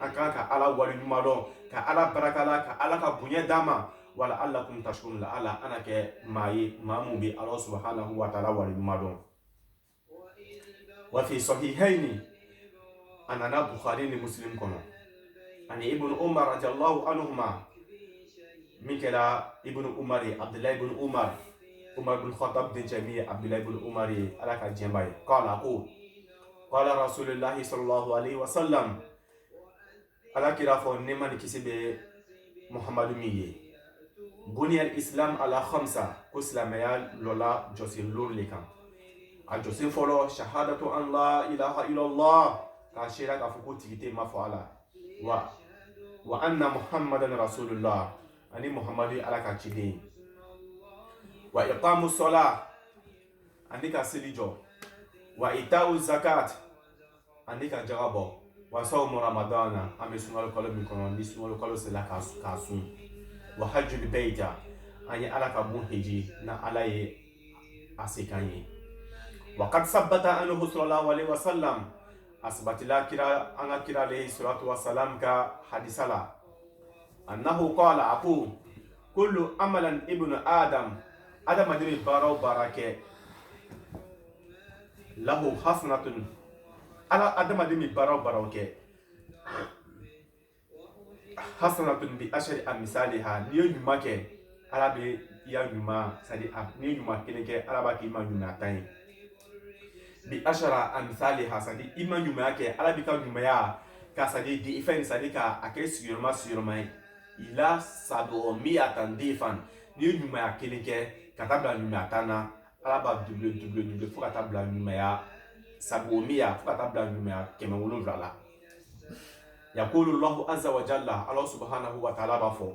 an kan ka ala waleɲuman dɔn ka ala barika la ka ala ka bonya d'a ma wala allakum tashkurun la ala ana kɛ maa ye maa mun bɛ ala subhanahu wa ta'ala waleɲuman dɔn. wa fi sahihaini a nana bukhari ni muslim kɔnɔ ani ibn umar radiyallahu anhuma min kɛra ibn umar ye abdullahi ibn umar ibn khattab dencɛ min ye abdullahi ibn umar ye ala ka diɲɛba ye kala ko qala rasulillahi sallallahu alaihi wasallam ala kira fɔ ne ma ni kisi bɛ muhammadu min ye buniyal islam ala khamsa ko silamɛya lɔla jɔsen lori le kan a jɔsen fɔlɔ shahadatu an la ilaha illallah k'a seera k'a fɔ ko tigi tɛ ma fɔ ala wa anna muhammadan rasulullah ani muhammadu ala ka ciden wa iqamu sola ani ka seli jɔ wa ita'u zakat ani ka jaga bɔ wa sawmu ramadana an bɛ sunkalo kalo min kɔnɔ ni sunkalo kalo sera k'a sun wa hajjul bayta an ye ala ka bun heji na ala ye a se kan ye wa qad sabbata anhu sallallahu alaihi wasallam asbatila kira an ka kira alayhi salatu wasalam ka hadisa la annahu qala aqu kullu amalan ibnu adam adamaden bɛ baara o baara kɛ lahu hasanatun ala adamaden bɛ baara o baara kɛ hasanatun bi ashari amsaliha n'i ye ɲuman kɛ ala bɛ i ya ɲuman c'est à dire n'i ye ɲuman kelen kɛ ala b'a k'i ma ɲuman tan ye bi ashara amsaliha c'est à dire i ma ɲumanya kɛ ala b'i ka ɲumanya ka c'est à dire di fɛn c'est à dire ka a kɛ sigiyɔrɔma ye ila sado miyatan difan n'i ye ɲumanya kelen kɛ ka taa bila ɲumanya tan na ala b'a double fo ka taa bila ɲumanya sabo miya fo ka taa bila ɲumanya 700 la yaqulu Allahu azza wa jalla Allah subhanahu wa ta'ala b'a fɔ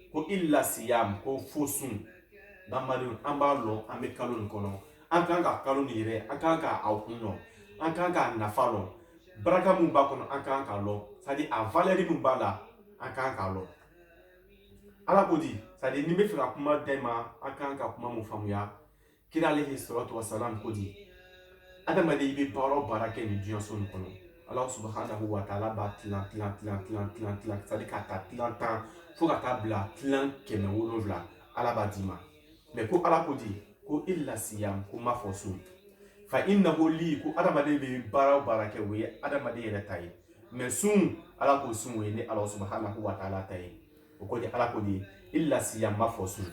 ko illa siyam ko fo sun n'amadu an b'a lɔn an bɛ kalo nin kɔnɔ an kan ka kalo nin yɛrɛ an kan ka aw kun dɔn an kan ka nafa lɔn baraka mun b'a kɔnɔ an kan ka lɔn c'est à dire a valeur mun b'a la an kan ka lɔn ala ko di c'est à dire ni bɛ fɛ ka kuma da ma an kan ka kuma mun faamuya kira alayhi salatu wasalam ko di adamaden i bɛ baara o baara kɛ nin diɲɛ so nin kɔnɔ Allah subhanahu wa ta'ala b'a tilan c'est à dire ka taa tilan tan fo ka taa bila tilan 700 ala b'a d'i ma mais ko ala ko di ko illa siyam ko ma fɔ sun fa innahu li ko adamaden bɛ baara o baara kɛ o ye adamaden yɛrɛ ta ye mais sun ala ko sun o ye ne Allah subhanahu wa ta'ala ta ye o ko di ala ko di illa siyam ma fɔ sun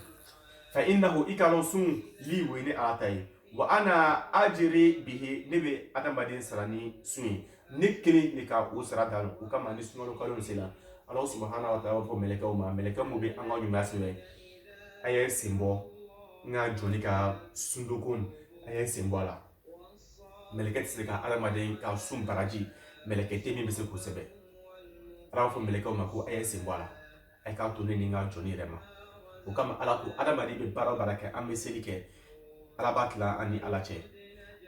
fa innahu ikalo sun li o ye ne ala ta ye wa ana ajri bihi ne bɛ adamaden sara ni sun ye ne kelen de ka o sara dan o kama ni sunkalo kalo sera Allah subhanahu wa ta'ala fɔ mɛlɛkɛw ma mɛlɛkɛ mun bɛ an ka ɲumanya sɛbɛn a ye sen bɔ n ka joli ka sundoko a ye sen bɔ a la mɛlɛkɛ tɛ se ka adamaden ka sun baraji mɛlɛkɛ tɛ min bɛ se k'o sɛbɛn ala b'a fɔ mɛlɛkɛw ma ko a ye sen bɔ a la a ye k'a to ne ni n ka joli yɛrɛ ma o kama ala ko adamaden bɛ baara o baara kɛ an bɛ seli kɛ ala b'a tila an ni ala cɛ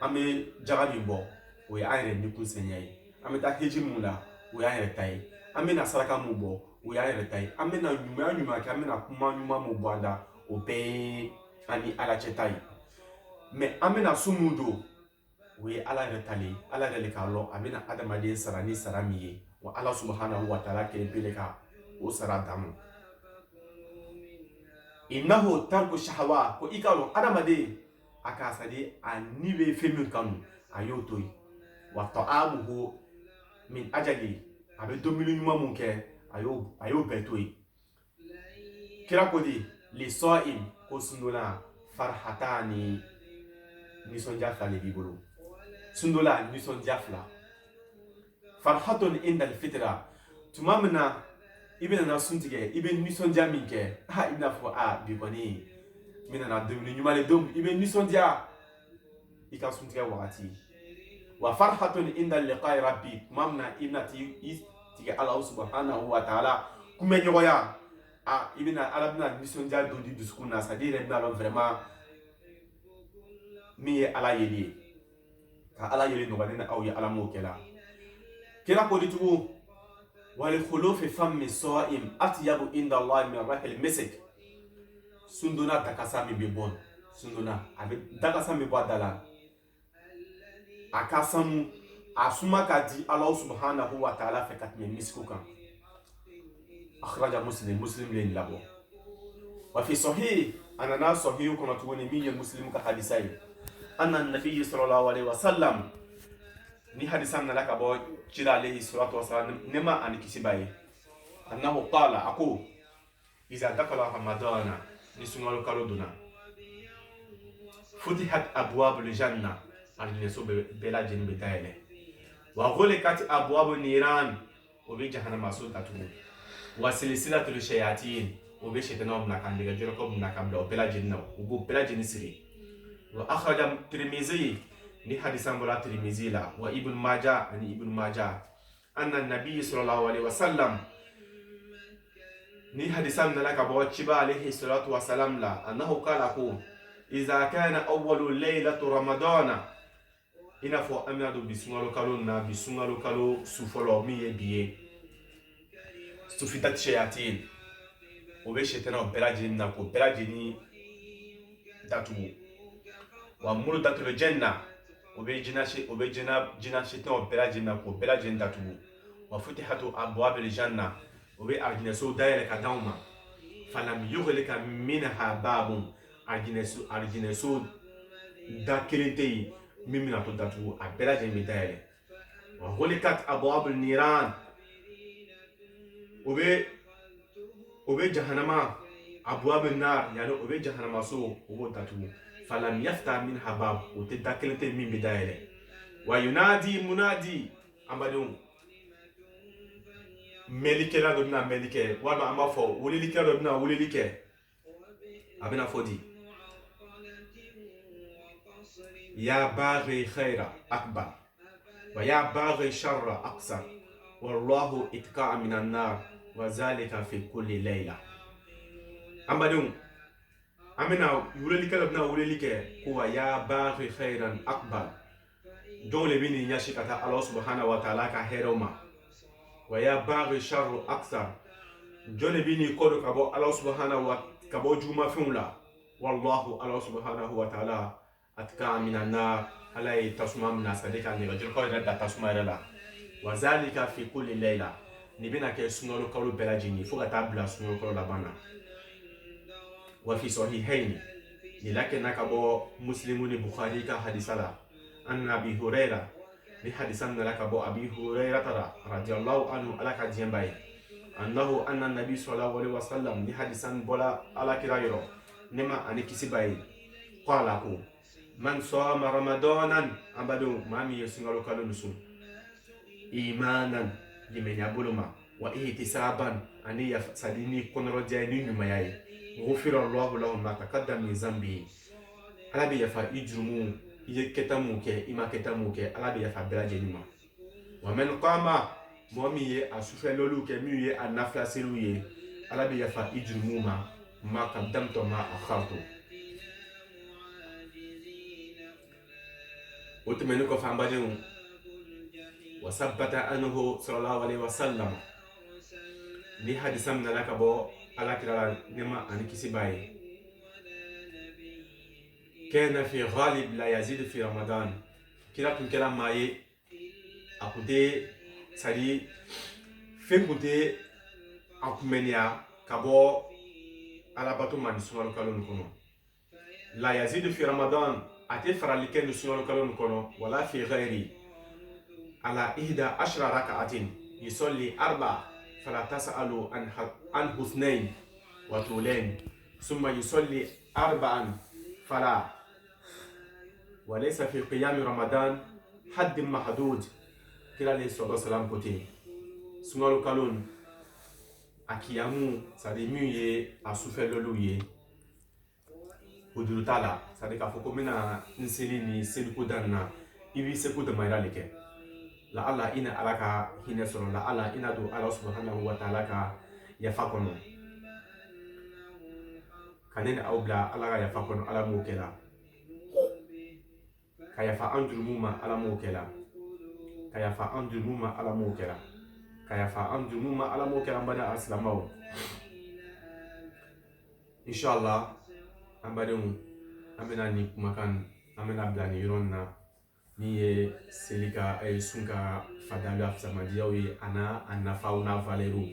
an bɛ jaga min bɔ o ye an yɛrɛ nikun saniya ye an bɛ taa heji mun la o y'an yɛrɛ ta ye an bɛ na saraka mun bɔ o y'an yɛrɛ ta ye an bɛ na ɲuman kɛ an bɛ na kuma ɲuman mun bɔ an da o bɛɛ ye an ni ala cɛ ta ye mais an bɛ na sun mun don o ye ala yɛrɛ ta ye ala yɛrɛ de k'a lɔn a bɛ na adamaden sara ni sara min ye wa ala subhanahu wa ta'ala kelen pe de ka o sara d'a ma innahu tarku shahawa ko i k'a lɔn adamaden a ka c'est à dire a ni bɛ fɛn min kanu a y'o to yen wa ta'amuhu min ajali a bɛ dumuni ɲuman mun kɛ a y'o bɛɛ to yen kira ko di lisa'im ko sundola farhatani nisɔndiya fila de b'i bolo sundola nisɔndiya fila farhatun indal fitra tuma min na i bɛ nana sun tigɛ i bɛ nisɔndiya min kɛ i bɛna fɔ bi kɔni n bɛ nana dumuni ɲuman de don i bɛ nisɔndiya i ka sun tigɛ wagati wa farhatun inda liqa'i rabbi tuma min na i bɛna i tigɛ ala subhanahu wa ta'ala kunbɛ ɲɔgɔnya i bɛna ala bɛna nisɔndiya don di dusukun na c'est à dire i bɛna lɔn vraiment min ye ala yeli ye ka ala yeli nɔgɔya ne ni aw ye ala m'o kɛla kira ko di tugun wal khulufi fammi sa'im atyabu inda Allah min rahil misk sundona dakasa min bɛ bɔ sundona a bɛ dakasa min bɔ a da la a ka sanu asuma ka di Allah subhanahu wa ta'ala fɛ ka tɛmɛ misiku kan. Akhraja Muslim le labo. Wa fi sahih anana sahih kɔnɔ tuguni min ye Muslim ka hadisa ye. Anna nabiyyi sallallahu alaihi wasallam ni hadisa nana ka bɔ kira alayhi salatu wasalam nema ani kisiba ye. Annahu qala ako iza dakala ramadana ni sunkalo kalo donna futihat abwabul janna aljinneso bɛɛ lajɛlen bɛ dayɛlɛ wa ghuliqat abwabu niran o bɛ jahanama so datugu wa silsilatul shayatin o bɛ shetanaw bila ka nɛgɛjɔrɔkɔ bila ka bila o bɛɛ lajɛlen na u b'o bɛɛ lajɛlen siri wa akhraja Tirmizi ni hadisan bɔra Tirmizi la wa Ibn Majah ani Ibn Majah anna nabiyyi sallallahu alaihi wasallam ni hadisan nana ka bɔ ciba alayhi salatu wasalam la annahu qala ko iza kana awwalu laylatu ramadana ina fɔ an bɛna don bi sunkalo kalo na bi sunkalo kalo su fɔlɔ min ye bi ye sufitat shayatin o bɛ shetanaw bɛɛ lajɛlen na k'o bɛɛ lajɛlen datugu wa murdatul janna o bɛ jina shetanaw bɛɛ lajɛlen na k'o bɛɛ lajɛlen datugu wa futihatu abwabil janna o bɛ aljinɛso dayɛlɛ ka d'anw ma falam yughlika minha babun aljinɛso da kelen tɛ yen min bɛna to datugu a bɛɛ lajɛlen bɛ dayɛlɛ wa ghuliqat abwabul niran o bɛ jahanama abwabul nar yani o bɛ jahanama so o b'o datugu falam yafta minha bab o tɛ da kelen tɛ yen min bɛ dayɛlɛ wa yunadi munadi amadenw mɛlikɛla dɔ bɛna mɛli kɛ walima an b'a fɔ welelikɛla dɔ bɛna weleli kɛ a bɛna fɔ di ya baghi khaira akbar wa ya baghi sharra aqsar wallahu itqa'a minan nar wa zalika fi kulli layla amadenw an bɛna welelikɛla dɔ bɛna weleli kɛ ko wa ya baghi khairan akbar jɔn de bɛ nin ɲɛsi ka taa Allah subhanahu wa ta'ala ka hɛrɛw ma wa ya baghi sharru aksar jɔn bi ni kɔdo ka bɔ Allah subhanahu wa ka bɔ jugumafɛnw la wallahu Allah subhanahu wa ta'ala atqa minan nar ala ye tasuma mina sadi ka nɛgɛjurukɔ yɛrɛ da tasuma yɛrɛ la wa zalika fi kulli layla ni bɛna kɛ sunkalo kalo bɛɛ lajɛlen fo ka taa bila sunkalo kalo laban na wa fi sahihayn ni lakɛna ka bɔ Muslimu ni Bukhari ka hadisa la an Abi Hurayra ni hadisan nana ka bɔ Abi Hurayra tara radiyallahu anhu ala ka diɲɛ ba ye annahu anna nabi sallallahu alaihi wasallam ni hadisan bɔla ala kira yɔrɔ nema ani kisi ba ye qala ko man sama ramadanan ambadenw maa min ye sunkalo kalo nin sun imanan limaniya bolo ma wa ihtisaban ani sadi ni kɔnɔrɔdiya ni ɲumanya ye ghufira Allahu lahu ma taqaddama min zambihi ala bɛ yafa i jurumu i ye kɛta mun kɛ i ma kɛta mun kɛ ala bɛ yafa bɛɛ lajɛlen ma wa man qama mɔgɔ min ye a sufɛlɛliw kɛ min ye a nafila seliw ye ala bɛ yafa i jurumu ma qaddamta ma akhartu o tɛmɛnen kɔfɛ an badenw wa sabbata anhu sallallahu alaihi wasallam ni hadisa min nana ka bɔ ala kira la nɛɛma ani kisi b'a ye kana fi ghalib la yazid fi ramadan kira tun kɛra maa ye a kun tɛ sadi fɛn kun tɛ a kunbɛnniya ka bɔ alabato ma ni sunkalo kalo nin kɔnɔ la yazid fi ramadan a tɛ farali kɛ ni sunkalo kalo nin kɔnɔ wala fi ghayri ala ihda ashra raka'atin yusalli arba fala tas'alu an husnayn wa tulayn thumma yusalli arba'an fala وليس في قيام رمضان حد محدود kira alayhi salatu wasalam kote sunkalo kalo a kiyamu sadi min ye a sufɛlɛliw ye o juru t'a la sadi k'a fɔ ko n bɛna n seli ni seliko dan na i b'i seko damayira de kɛ la ala i na ala ka hinɛ sɔrɔ la ala i na don ala subhanahu wa ta'ala ka yafa kɔnɔ ka ne ni aw bila ala ka yafa kɔnɔ ala m'o kɛ la ka yafa an jurumu ma ala m'o kɛ la ka yafa an jurumu ma ala m'o kɛ la ka yafa an jurumu ma ala m'o kɛ la an bada alisilamɛw inshallah an badenw an bɛna nin kumakan an bɛna bila nin yɔrɔ nin na min ye seli ka sun ka fadali a fisamadiyaw ye a nafaw n'a valɛriw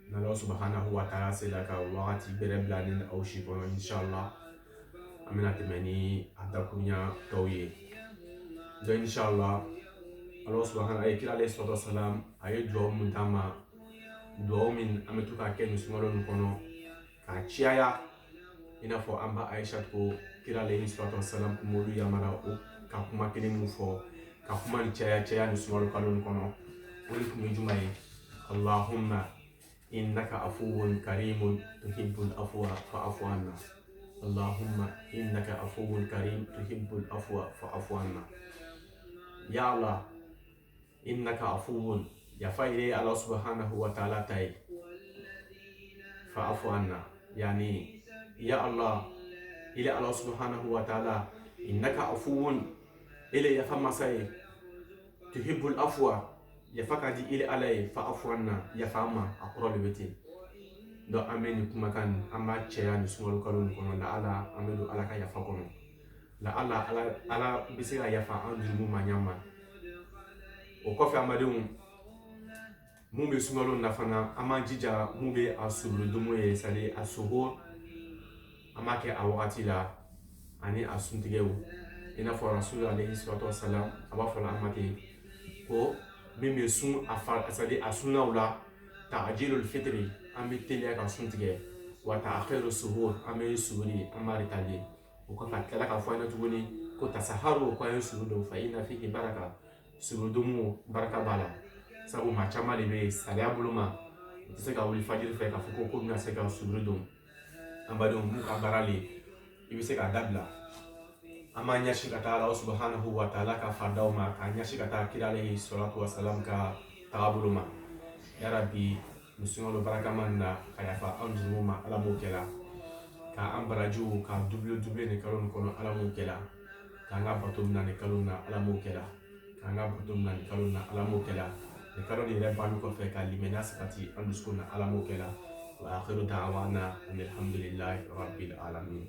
n'Ala subhanahu wa taala sela ka wagati bɛrɛ bila ni aw si kɔnɔ inshallah an bɛna tɛmɛ ni a dakuruɲa tɔw ye donc inshallah Allah subhanahu wa kira alayhi salatu wasalam a ye duwawu min d'an ma duwawu min an bɛ to k'a kɛ nin sunkalo nin kɔnɔ k'a caya i n'a fɔ an ba Aisha ko kira alayhi salatu wasalam kun b'olu yamara ka kuma kelen min fɔ ka kuma ni caya ni sunkalo kalo nin kɔnɔ o de kun ye juma ye Allahumma innaka afuwun karimun tuhibbul afwa fa'fu anna Allahumma innaka afuwun karim tuhibbul afwa fa'fu anna ya Allah innaka afuwun yafa ile Allah subhanahu wa ta'ala tai fa'fu anna yani ya Allah ile Allah subhanahu wa ta'ala innaka afuwun ile yafa masai tuhibbul afwa yafa kadi ile alai fa'fu anna yafa ma akoro lebete donc an bɛ nin kumakan an b'a cɛya ni sunkalo kalo nin kɔnɔ la an bɛ don Ala ka yafa kɔnɔ la Ala bɛ se ka yafa an jurumu ma ɲa ma o kɔfɛ amadenw mun bɛ sunkalo na fana an b'an jija mun bɛ a surulidomo ye c'est à dire a suhur an b'a kɛ a wagati la ani a suntigɛw i n'a fɔ Rasul alayhi salatu wasalam a b'a fɔ la an ma ten ko min bɛ sun c'est à dire a sunnaw la ta'jilul fitri an bɛ teliya ka sun tigɛ wa ta'khiru suhur an bɛ suhuri an b'a retardé o kɔfɛ a tilala k'a fɔ an ɲɛna tuguni ko tasaharu ko an ye suhur dɔw fa inna fihi baraka suhurudomo baraka b'a la sabu maa caman de bɛ sariya bolo ma u tɛ se ka wuli fajiri fɛ k'a fɔ ko bɛna se ka suhuri dɔn an badenw mun ka baara le i bɛ se k'a dabila an b'an ɲɛsin ka taa Ala subhanahu wa taala ka fardaw ma k'a ɲɛsin ka taa kira alayhi salatu wasalam ka taabolo ma ya rabbi nin sunkalo barakaman na ka yafa an jurumu ma Ala m'o kɛla ka an barajiw ka double nin kalo nin kɔnɔ Ala m'o kɛla k'an ka bato mina nin kalo na Ala m'o kɛla k'an ka bato mina nin kalo na Ala m'o kɛla nin kalo nin yɛrɛ banni kɔfɛ ka limaniya sabati an dusukun na Ala m'o kɛla wa akhiru da'wana alhamdulillahi rabbil alamin